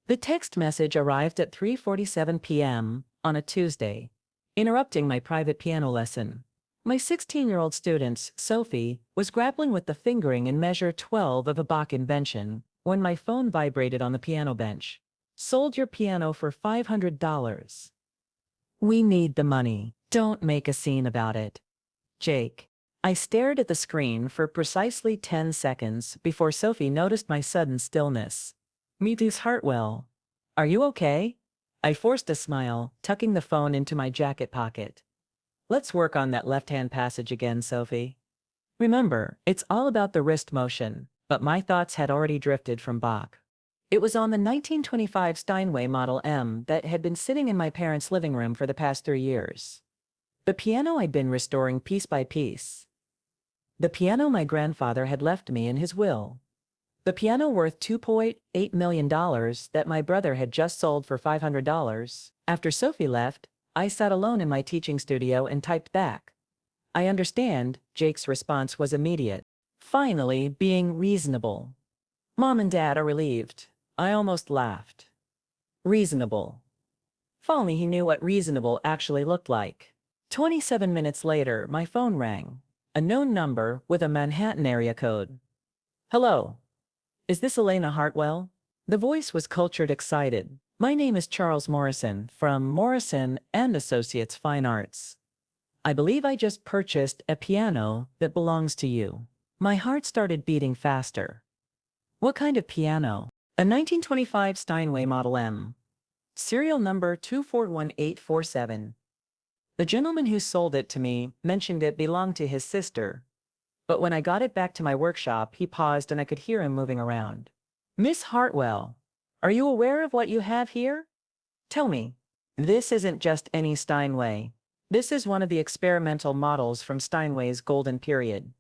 The text message arrived at 3:47 p.m. on a Tuesday, interrupting my private piano lesson. My 16-year-old student, Sophie, was grappling with the fingering in measure 12 of a Bach invention when my phone vibrated on the piano bench. Sold your piano for $500. We need the money. Don't make a scene about it. Jake. I stared at the screen for precisely 10 seconds before Sophie noticed my sudden stillness. Ms. Hartwell. Are you okay? I forced a smile, tucking the phone into my jacket pocket. Let's work on that left-hand passage again, Sophie. Remember, it's all about the wrist motion, but my thoughts had already drifted from Bach. It was on the 1925 Steinway Model M that had been sitting in my parents' living room for the past 3 years. The piano I'd been restoring piece by piece. The piano my grandfather had left me in his will. The piano worth $2.8 million that my brother had just sold for $500. After Sophie left, I sat alone in my teaching studio and typed back. I understand. Jake's response was immediate. Finally, being reasonable. Mom and Dad are relieved. I almost laughed. Reasonable. If only he knew what reasonable actually looked like. 27 minutes later, my phone rang. A known number with a Manhattan area code. Hello. Is this Elena Hartwell? The voice was cultured, excited. My name is Charles Morrison from Morrison and Associates Fine Arts. I believe I just purchased a piano that belongs to you. My heart started beating faster. What kind of piano? A 1925 Steinway Model M. Serial number 241847. The gentleman who sold it to me mentioned it belonged to his sister. But when I got it back to my workshop, he paused and I could hear him moving around. Miss Hartwell, are you aware of what you have here? Tell me. This isn't just any Steinway. This is one of the experimental models from Steinway's golden period.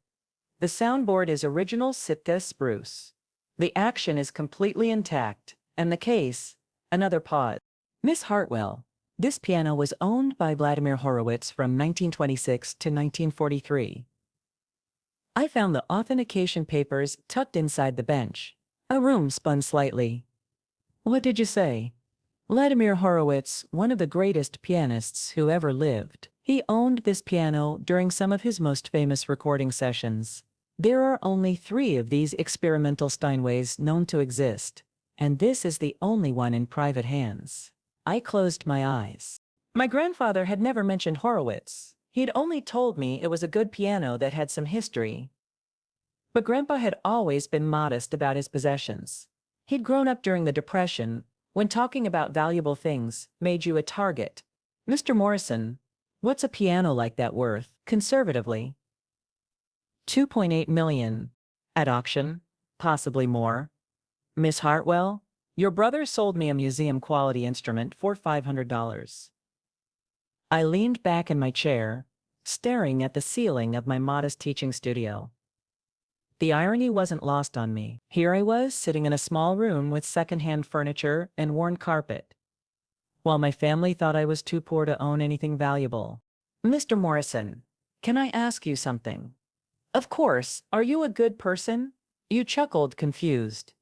The soundboard is original Sitka spruce. The action is completely intact, and the case, another pause. Miss Hartwell, this piano was owned by Vladimir Horowitz from 1926 to 1943. I found the authentication papers tucked inside the bench. A room spun slightly. What did you say? Vladimir Horowitz, one of the greatest pianists who ever lived. He owned this piano during some of his most famous recording sessions. There are only 3 of these experimental Steinways known to exist, and this is the only one in private hands. I closed my eyes. My grandfather had never mentioned Horowitz. He'd only told me it was a good piano that had some history. But Grandpa had always been modest about his possessions. He'd grown up during the Depression, when talking about valuable things made you a target. Mr. Morrison, what's a piano like that worth, conservatively? $2.8 million. At auction? Possibly more. Miss Hartwell, your brother sold me a museum-quality instrument for $500. I leaned back in my chair, staring at the ceiling of my modest teaching studio. The irony wasn't lost on me. Here I was, sitting in a small room with second-hand furniture and worn carpet, while my family thought I was too poor to own anything valuable. Mr. Morrison, can I ask you something? Of course. Are you a good person? You chuckled, confused.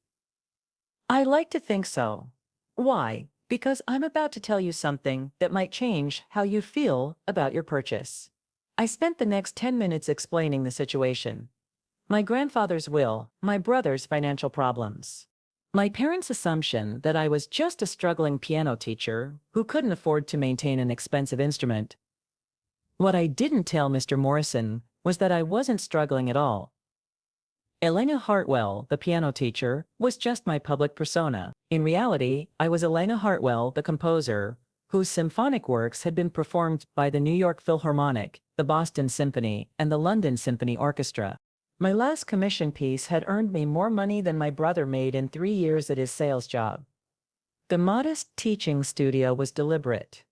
I like to think so. Why? Because I'm about to tell you something that might change how you feel about your purchase. I spent the next 10 minutes explaining the situation. My grandfather's will, my brother's financial problems. My parents' assumption that I was just a struggling piano teacher who couldn't afford to maintain an expensive instrument. What I didn't tell Mr. Morrison was that I wasn't struggling at all. Elena Hartwell, the piano teacher, was just my public persona. In reality, I was Elena Hartwell, the composer, whose symphonic works had been performed by the New York Philharmonic, the Boston Symphony, and the London Symphony Orchestra. My last commission piece had earned me more money than my brother made in 3 years at his sales job. The modest teaching studio was deliberate.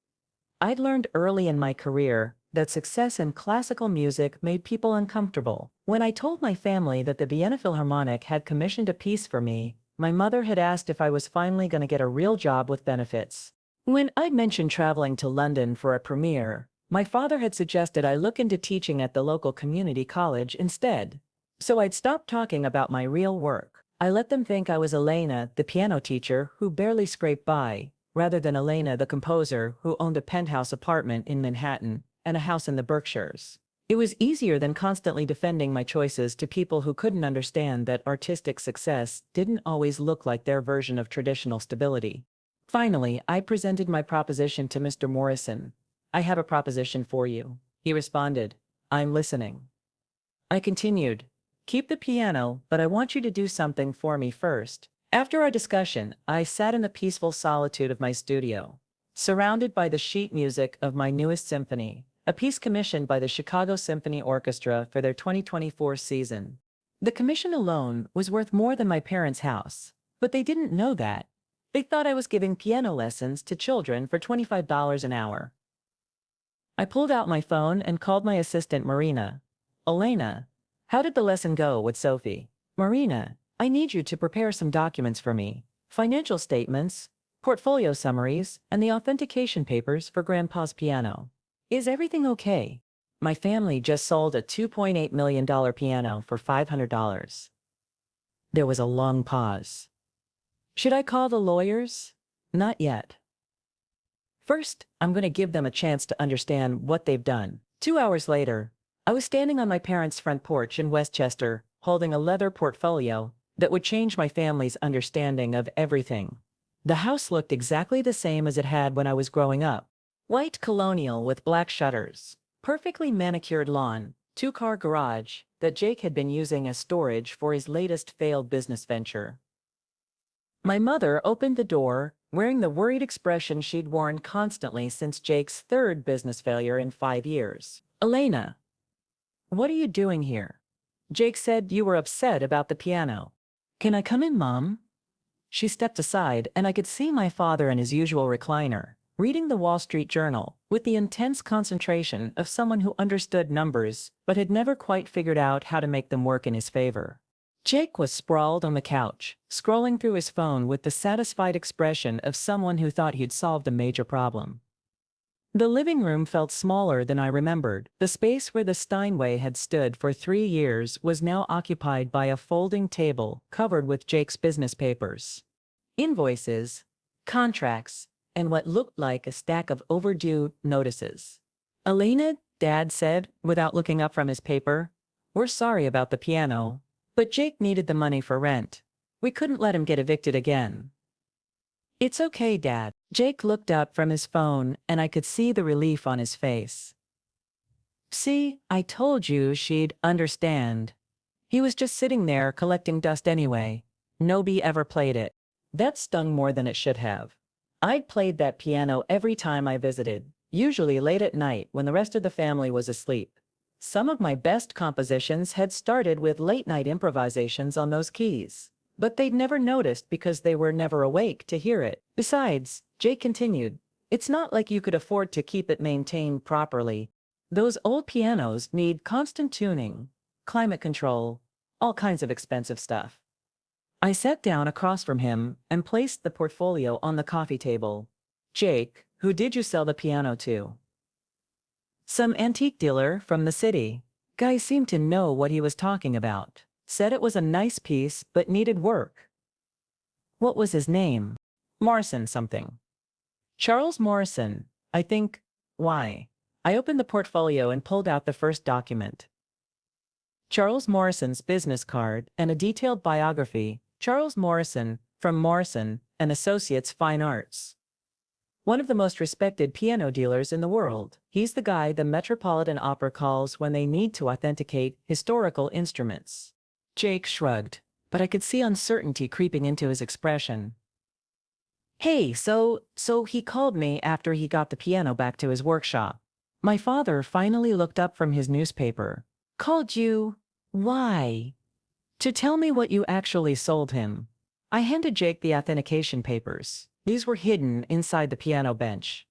I'd learned early in my career that success in classical music made people uncomfortable. When I told my family that the Vienna Philharmonic had commissioned a piece for me, my mother had asked if I was finally going to get a real job with benefits. When I'd mentioned traveling to London for a premiere, my father had suggested I look into teaching at the local community college instead. So I'd stopped talking about my real work. I let them think I was Elena, the piano teacher who barely scraped by, rather than Elena, the composer who owned a penthouse apartment in Manhattan and a house in the Berkshires. It was easier than constantly defending my choices to people who couldn't understand that artistic success didn't always look like their version of traditional stability. Finally, I presented my proposition to Mr. Morrison. "I have a proposition for you," he responded. "I'm listening." I continued, "Keep the piano, but I want you to do something for me first." After our discussion, I sat in the peaceful solitude of my studio, surrounded by the sheet music of my newest symphony, a piece commissioned by the Chicago Symphony Orchestra for their 2024 season. The commission alone was worth more than my parents' house, but they didn't know that. They thought I was giving piano lessons to children for $25 an hour. I pulled out my phone and called my assistant Marina. "Elena, how did the lesson go with Sophie?" "Marina, I need you to prepare some documents for me. Financial statements, portfolio summaries, and the authentication papers for Grandpa's piano. Is everything okay? My family just sold a $2.8 million piano for $500. There was a long pause. "Should I call the lawyers?" "Not yet. First, I'm going to give them a chance to understand what they've done." 2 hours later, I was standing on my parents' front porch in Westchester, holding a leather portfolio that would change my family's understanding of everything. The house looked exactly the same as it had when I was growing up. White colonial with black shutters, perfectly manicured lawn, two-car garage that Jake had been using as storage for his latest failed business venture. My mother opened the door, wearing the worried expression she'd worn constantly since Jake's third business failure in 5 years. "Elena, what are you doing here? Jake said you were upset about the piano." "Can I come in, Mom?" She stepped aside, and I could see my father in his usual recliner, reading the Wall Street Journal with the intense concentration of someone who understood numbers but had never quite figured out how to make them work in his favor. Jake was sprawled on the couch, scrolling through his phone with the satisfied expression of someone who thought he'd solved a major problem. The living room felt smaller than I remembered. The space where the Steinway had stood for 3 years was now occupied by a folding table covered with Jake's business papers. Invoices, contracts, and what looked like a stack of overdue notices. "Elena," Dad said, without looking up from his paper, "we're sorry about the piano, but Jake needed the money for rent. We couldn't let him get evicted again." "It's okay, Dad." Jake looked up from his phone, and I could see the relief on his face. "See, I told you she'd understand. He was just sitting there collecting dust anyway. Nobody ever played it." That stung more than it should have. I'd played that piano every time I visited, usually late at night when the rest of the family was asleep. Some of my best compositions had started with late-night improvisations on those keys, but they'd never noticed because they were never awake to hear it. Besides, Jake continued, "It's not like you could afford to keep it maintained properly. Those old pianos need constant tuning, climate control, all kinds of expensive stuff." I sat down across from him and placed the portfolio on the coffee table. "Jake, who did you sell the piano to?" "Some antique dealer from the city. Guy seemed to know what he was talking about. Said it was a nice piece but needed work." "What was his name?" "Morrison something." "Charles Morrison, I think." "Why?" I opened the portfolio and pulled out the first document. Charles Morrison's business card and a detailed biography. Charles Morrison, from Morrison and Associates Fine Arts. One of the most respected piano dealers in the world. He's the guy the Metropolitan Opera calls when they need to authenticate historical instruments. Jake shrugged, but I could see uncertainty creeping into his expression. "Hey, so he called me after he got the piano back to his workshop." My father finally looked up from his newspaper. "Called you? Why?" "To tell me what you actually sold him." I handed Jake the authentication papers. These were hidden inside the piano bench.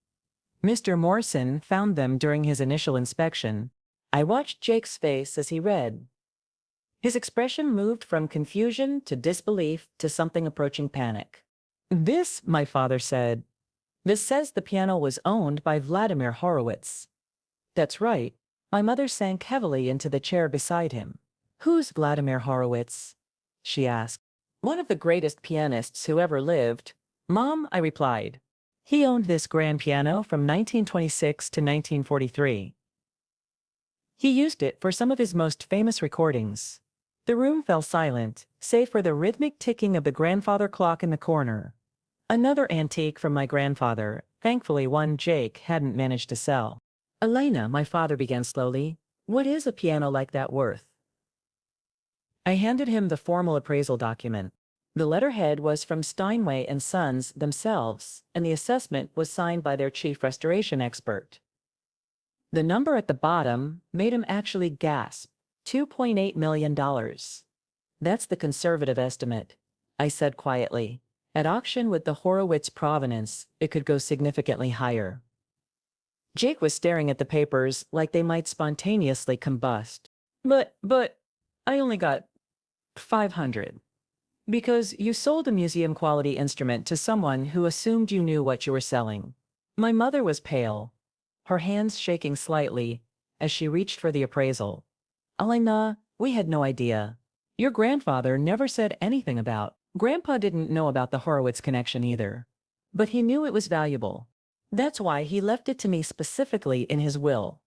Mr. Morrison found them during his initial inspection. I watched Jake's face as he read. His expression moved from confusion to disbelief to something approaching panic. "This," my father said, "this says the piano was owned by Vladimir Horowitz." "That's right." My mother sank heavily into the chair beside him. "Who's Vladimir Horowitz?" she asked. One of the greatest pianists who ever lived. Mom, I replied. He owned this grand piano from 1926 to 1943. He used it for some of his most famous recordings. The room fell silent, save for the rhythmic ticking of the grandfather clock in the corner. Another antique from my grandfather, thankfully one Jake hadn't managed to sell. Elena, my father began slowly, what is a piano like that worth? I handed him the formal appraisal document. The letterhead was from Steinway and Sons themselves, and the assessment was signed by their chief restoration expert. The number at the bottom made him actually gasp. $2.8 million. That's the conservative estimate, I said quietly. At auction with the Horowitz provenance, it could go significantly higher. Jake was staring at the papers like they might spontaneously combust. But, I only got 500. Because you sold a museum-quality instrument to someone who assumed you knew what you were selling. My mother was pale, her hands shaking slightly as she reached for the appraisal. Elena, we had no idea. Your grandfather never said anything about. Grandpa didn't know about the Horowitz connection either. But he knew it was valuable. That's why he left it to me specifically in his will.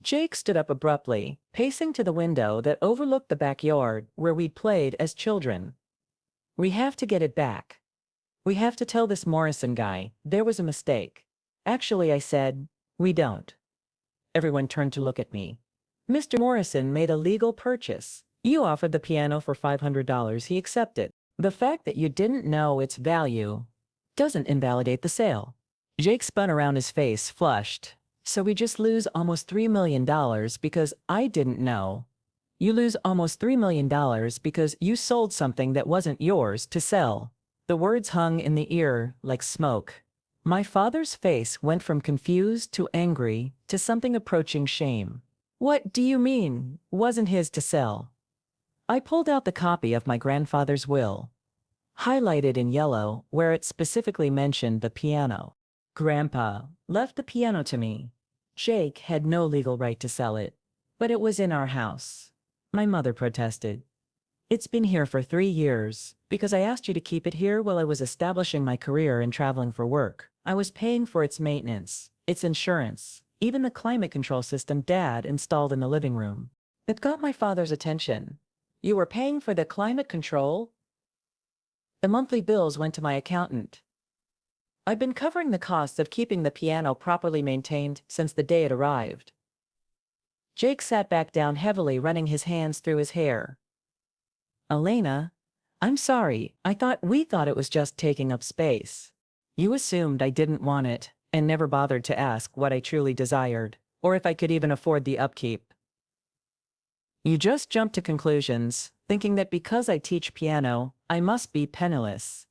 Jake stood up abruptly, pacing to the window that overlooked the backyard where we'd played as children. We have to get it back. We have to tell this Morrison guy there was a mistake. Actually, I said, we don't. Everyone turned to look at me. Mr. Morrison made a legal purchase. You offered the piano for $500, he accepted. The fact that you didn't know its value doesn't invalidate the sale. Jake spun around, his face flushed. So we just lose almost $3 million because I didn't know. You lose almost $3 million because you sold something that wasn't yours to sell. The words hung in the ear like smoke. My father's face went from confused to angry to something approaching shame. What do you mean, wasn't his to sell? I pulled out the copy of my grandfather's will, highlighted in yellow where it specifically mentioned the piano. Grandpa left the piano to me. Jake had no legal right to sell it, but it was in our house. My mother protested. It's been here for 3 years, because I asked you to keep it here while I was establishing my career and traveling for work. I was paying for its maintenance, its insurance, even the climate control system Dad installed in the living room. It got my father's attention. You were paying for the climate control? The monthly bills went to my accountant. I've been covering the costs of keeping the piano properly maintained since the day it arrived. Jake sat back down heavily, running his hands through his hair. Elena, I'm sorry, we thought it was just taking up space. You assumed I didn't want it, and never bothered to ask what I truly desired, or if I could even afford the upkeep. You just jumped to conclusions, thinking that because I teach piano, I must be penniless.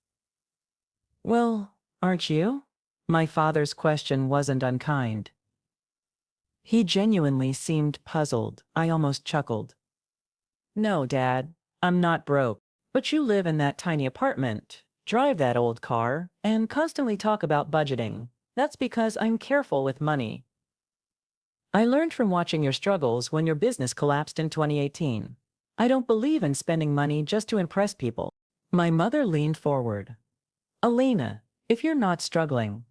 Well, aren't you? My father's question wasn't unkind. He genuinely seemed puzzled. I almost chuckled. No, Dad, I'm not broke. But you live in that tiny apartment, drive that old car, and constantly talk about budgeting. That's because I'm careful with money. I learned from watching your struggles when your business collapsed in 2018. I don't believe in spending money just to impress people. My mother leaned forward. Elena, if you're not struggling,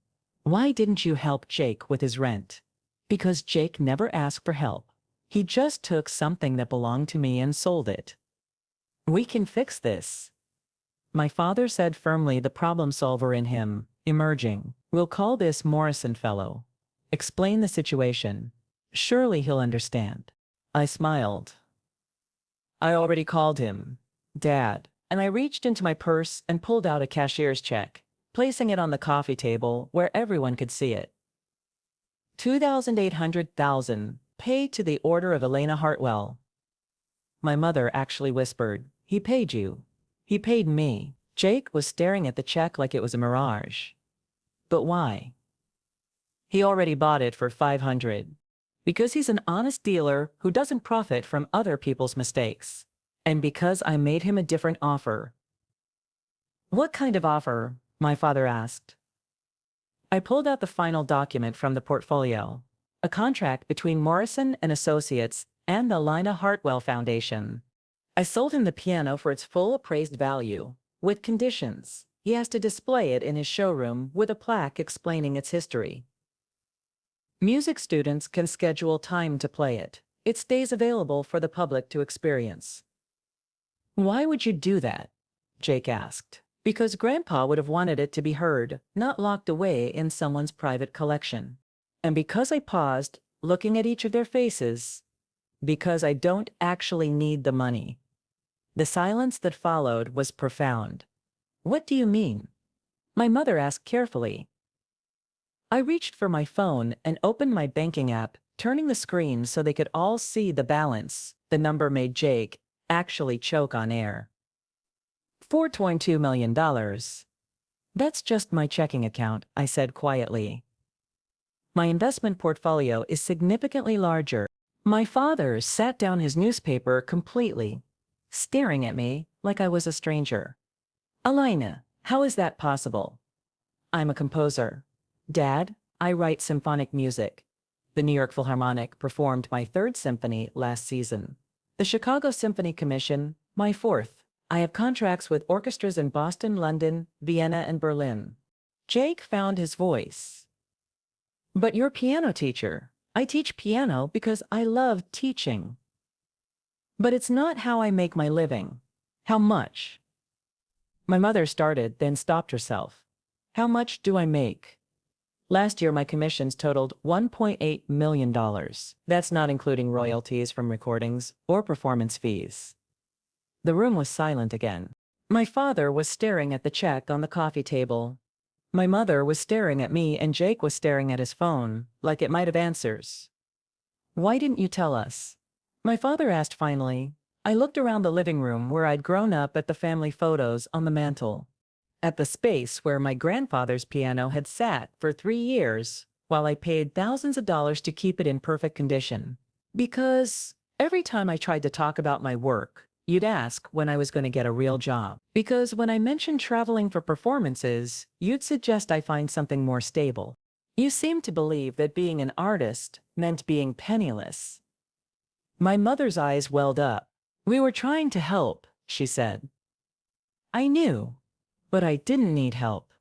why didn't you help Jake with his rent? Because Jake never asked for help. He just took something that belonged to me and sold it. We can fix this. My father said firmly, the problem solver in him, emerging. We'll call this Morrison fellow. Explain the situation. Surely he'll understand. I smiled. I already called him, Dad, and I reached into my purse and pulled out a cashier's check, placing it on the coffee table where everyone could see it. $2,800,000, paid to the order of Elena Hartwell. My mother actually whispered, he paid you. He paid me. Jake was staring at the check like it was a mirage. But why? He already bought it for $500. Because he's an honest dealer who doesn't profit from other people's mistakes. And because I made him a different offer. What kind of offer? My father asked. I pulled out the final document from the portfolio. A contract between Morrison and Associates and the Elena Hartwell Foundation. I sold him the piano for its full appraised value. with conditions. He has to display it in his showroom with a plaque explaining its history. Music students can schedule time to play it. It stays available for the public to experience. Why would you do that? Jake asked. Because Grandpa would have wanted it to be heard, not locked away in someone's private collection. And because I paused, looking at each of their faces, because I don't actually need the money. The silence that followed was profound. What do you mean? My mother asked carefully. I reached for my phone and opened my banking app, turning the screen so they could all see the balance. The number made Jake actually choke on air. $4.2 million. That's just my checking account, I said quietly. My investment portfolio is significantly larger. My father sat down his newspaper completely, staring at me like I was a stranger. Elena, how is that possible? I'm a composer. Dad, I write symphonic music. The New York Philharmonic performed my 3rd symphony last season. The Chicago Symphony Commission, my 4th. I have contracts with orchestras in Boston, London, Vienna, and Berlin. Jake found his voice. But you're a piano teacher. I teach piano because I love teaching. But it's not how I make my living. How much? My mother started, then stopped herself. How much do I make? Last year, my commissions totaled $1.8 million. That's not including royalties from recordings or performance fees. The room was silent again. My father was staring at the check on the coffee table. My mother was staring at me, and Jake was staring at his phone, like it might have answers. Why didn't you tell us? My father asked finally. I looked around the living room where I'd grown up, at the family photos on the mantel, at the space where my grandfather's piano had sat for 3 years, while I paid thousands of dollars to keep it in perfect condition. Because every time I tried to talk about my work, you'd ask when I was going to get a real job. Because when I mentioned traveling for performances, you'd suggest I find something more stable. You seemed to believe that being an artist meant being penniless. My mother's eyes welled up. We were trying to help, she said. I knew, but I didn't need help.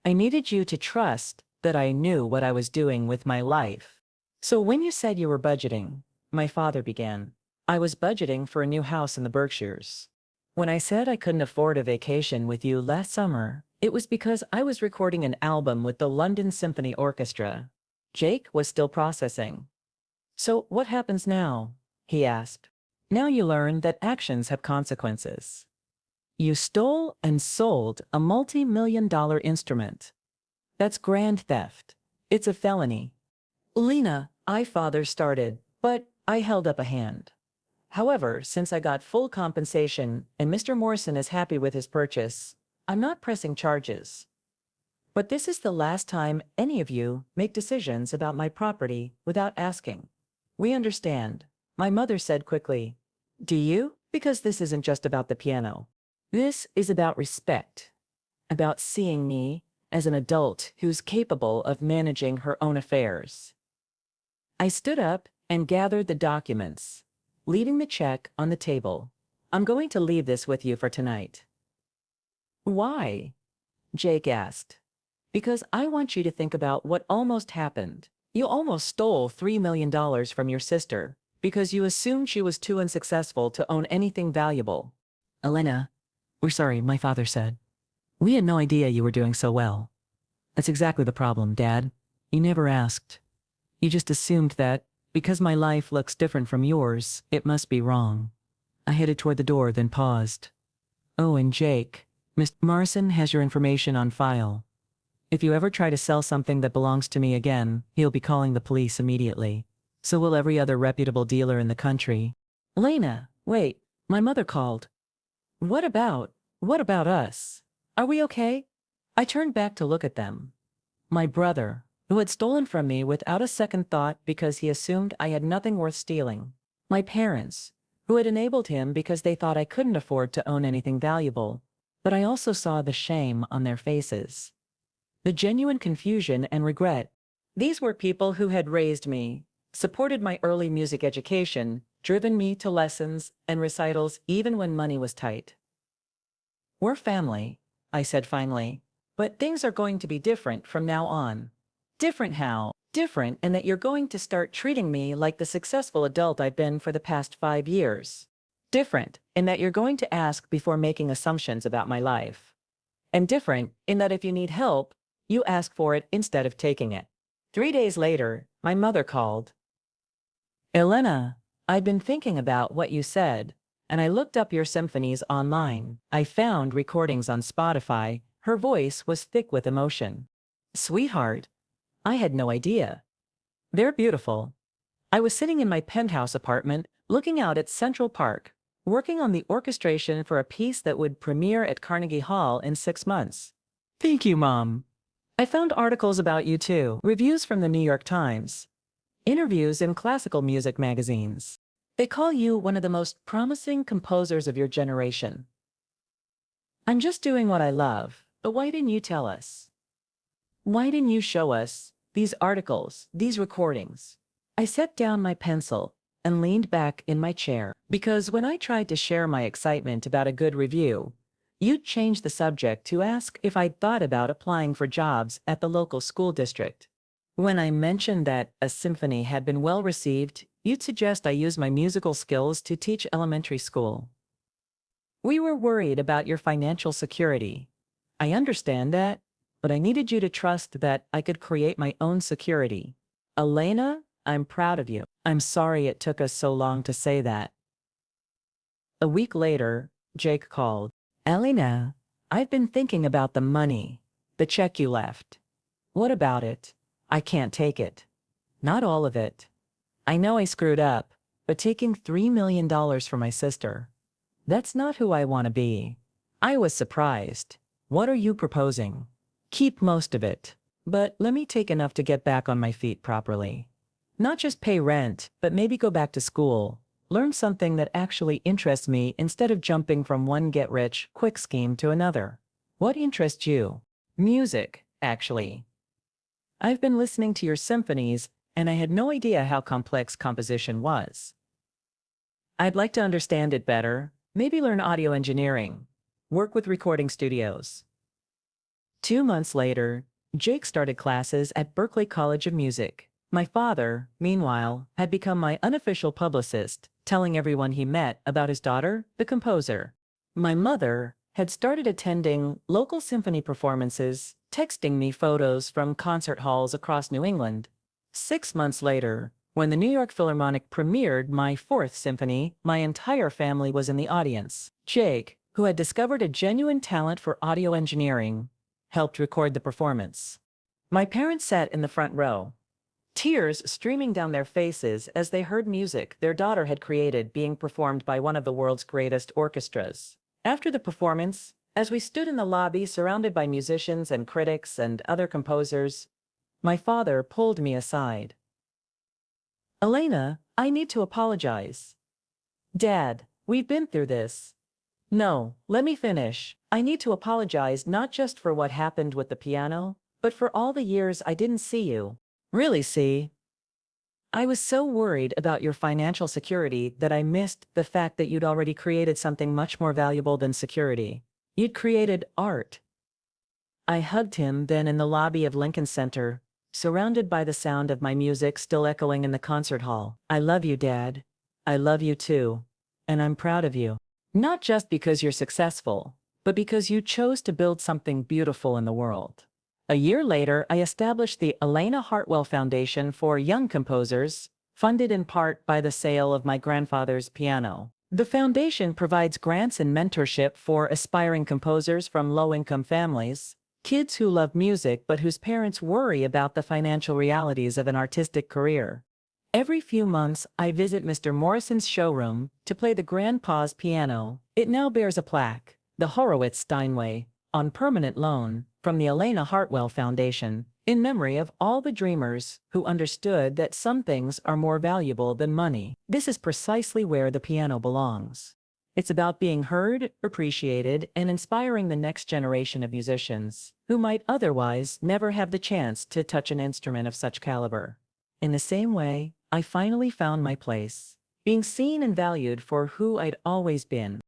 I needed you to trust that I knew what I was doing with my life. So when you said you were budgeting, my father began. I was budgeting for a new house in the Berkshires. When I said I couldn't afford a vacation with you last summer, it was because I was recording an album with the London Symphony Orchestra. Jake was still processing. So what happens now? He asked. Now you learn that actions have consequences. You stole and sold a multi-million-dollar instrument. That's grand theft. It's a felony. Lena, father started, but I held up a hand. However, since I got full compensation and Mr. Morrison is happy with his purchase, I'm not pressing charges. But this is the last time any of you make decisions about my property without asking. We understand, my mother said quickly. Do you? Because this isn't just about the piano. This is about respect, about seeing me as an adult who's capable of managing her own affairs. I stood up and gathered the documents, leaving the check on the table. I'm going to leave this with you for tonight. Why? Jake asked. Because I want you to think about what almost happened. You almost stole $3 million from your sister because you assumed she was too unsuccessful to own anything valuable. Elena, we're sorry, my father said. We had no idea you were doing so well. That's exactly the problem, Dad. You never asked. You just assumed that, because my life looks different from yours, it must be wrong. I headed toward the door, then paused. Oh, and Jake, Mr. Morrison has your information on file. If you ever try to sell something that belongs to me again, he'll be calling the police immediately. So will every other reputable dealer in the country. Lena, wait, my mother called. What about us? Are we okay? I turned back to look at them. My brother, who had stolen from me without a second thought because he assumed I had nothing worth stealing. My parents, who had enabled him because they thought I couldn't afford to own anything valuable. But I also saw the shame on their faces, the genuine confusion and regret. These were people who had raised me, supported my early music education, driven me to lessons and recitals even when money was tight. We're family, I said finally. But things are going to be different from now on. Different how? Different in that you're going to start treating me like the successful adult I've been for the past 5 years. Different in that you're going to ask before making assumptions about my life. And different in that if you need help, you ask for it instead of taking it. 3 days later, my mother called. Elena, I've been thinking about what you said, and I looked up your symphonies online. I found recordings on Spotify. Her voice was thick with emotion. Sweetheart, I had no idea. They're beautiful. I was sitting in my penthouse apartment, looking out at Central Park, working on the orchestration for a piece that would premiere at Carnegie Hall in 6 months. Thank you, Mom. I found articles about you too, reviews from the New York Times, interviews in classical music magazines. They call you one of the most promising composers of your generation. I'm just doing what I love, but why didn't you tell us? Why didn't you show us these articles, these recordings? I set down my pencil and leaned back in my chair, because when I tried to share my excitement about a good review, you'd change the subject to ask if I'd thought about applying for jobs at the local school district. When I mentioned that a symphony had been well received, you'd suggest I use my musical skills to teach elementary school. We were worried about your financial security. I understand that, but I needed you to trust that I could create my own security. Elena, I'm proud of you. I'm sorry it took us so long to say that. A week later, Jake called. Elena, I've been thinking about the money, the check you left. What about it? I can't take it. Not all of it. I know I screwed up, but taking $3 million from my sister, that's not who I want to be. I was surprised. What are you proposing? Keep most of it, but let me take enough to get back on my feet properly. Not just pay rent, but maybe go back to school, learn something that actually interests me instead of jumping from one get-rich-quick scheme to another. What interests you? Music, actually. I've been listening to your symphonies, and I had no idea how complex composition was. I'd like to understand it better, maybe learn audio engineering, work with recording studios. 2 months later, Jake started classes at Berklee College of Music. My father, meanwhile, had become my unofficial publicist, telling everyone he met about his daughter, the composer. My mother had started attending local symphony performances, texting me photos from concert halls across New England. 6 months later, when the New York Philharmonic premiered my 4th symphony, my entire family was in the audience. Jake, who had discovered a genuine talent for audio engineering, helped record the performance. My parents sat in the front row, tears streaming down their faces as they heard music their daughter had created being performed by one of the world's greatest orchestras. After the performance, as we stood in the lobby surrounded by musicians and critics and other composers, my father pulled me aside. Elena, I need to apologize. Dad, we've been through this. No, let me finish. I need to apologize not just for what happened with the piano, but for all the years I didn't see you. Really see? I was so worried about your financial security that I missed the fact that you'd already created something much more valuable than security. You'd created art. I hugged him then in the lobby of Lincoln Center, surrounded by the sound of my music still echoing in the concert hall. I love you, Dad. I love you too. And I'm proud of you. Not just because you're successful, but because you chose to build something beautiful in the world. A year later, I established the Elena Hartwell Foundation for Young Composers, funded in part by the sale of my grandfather's piano. The foundation provides grants and mentorship for aspiring composers from low-income families, kids who love music but whose parents worry about the financial realities of an artistic career. Every few months, I visit Mr. Morrison's showroom to play the grandpa's piano. It now bears a plaque, the Horowitz Steinway, on permanent loan, from the Elena Hartwell Foundation, in memory of all the dreamers who understood that some things are more valuable than money. This is precisely where the piano belongs. It's about being heard, appreciated, and inspiring the next generation of musicians who might otherwise never have the chance to touch an instrument of such caliber. In the same way, I finally found my place, being seen and valued for who I'd always been.